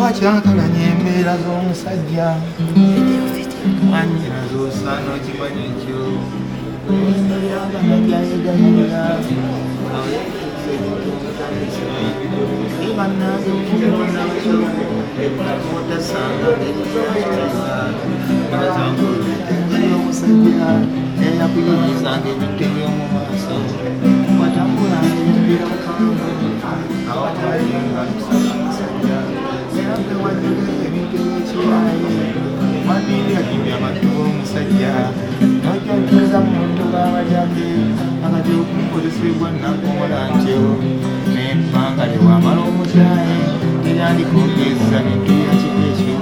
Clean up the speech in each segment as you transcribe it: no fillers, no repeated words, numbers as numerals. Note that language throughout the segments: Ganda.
wakyankalanya embeera z'omusajja wannyina z'osaana okimanya ekyo byayegayirira bannange otasanga omusajja eyakuyinizanga ebintu ebyomu maaso watambulanga embeera mukambwe awatalinga musajja era gwe wajjula ebintu ebyekirayi wandibyakimya abantu b'omusajja nojjantuza mu muntu b'abajake akati okumukozesebwa nakomola ntyo nebbanga lewamala omukyayi teryandikoogeza bintu byakiko ekyo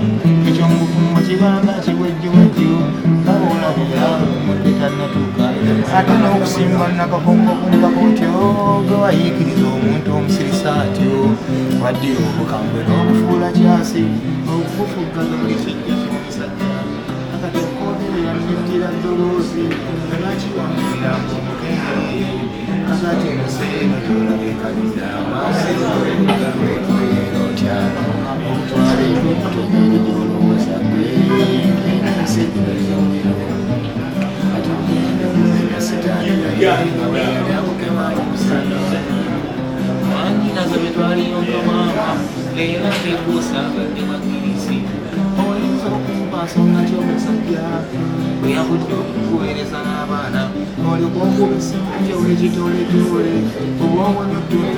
ekyomubufumo kibanga kiwejjuwejju babolabera mudde tannatuuka ate n'okusimba nakakongo kumpaka otyo gwe wayiikiriza omuntu omusirisa atyo wadde obukambwe n'obufuula kyasi okufufuggaza buli kijja ky'omusajja akati okoogerera nnettira ddoloozi nakiwamira omukenge akati museeno gyolabekaliza amaasootya okutwala ebintu engeri gyolowooza gwe ati ogenda sitaani akukema omusana wanginaza betwaliyonga maama leera tebuusa abadde magirisi oyinza okumpasonga ky'omusajja bwe yavudde okukuweereza n'abaana olyoka okubisa kyowekitooletoole obwongo n'ottuntu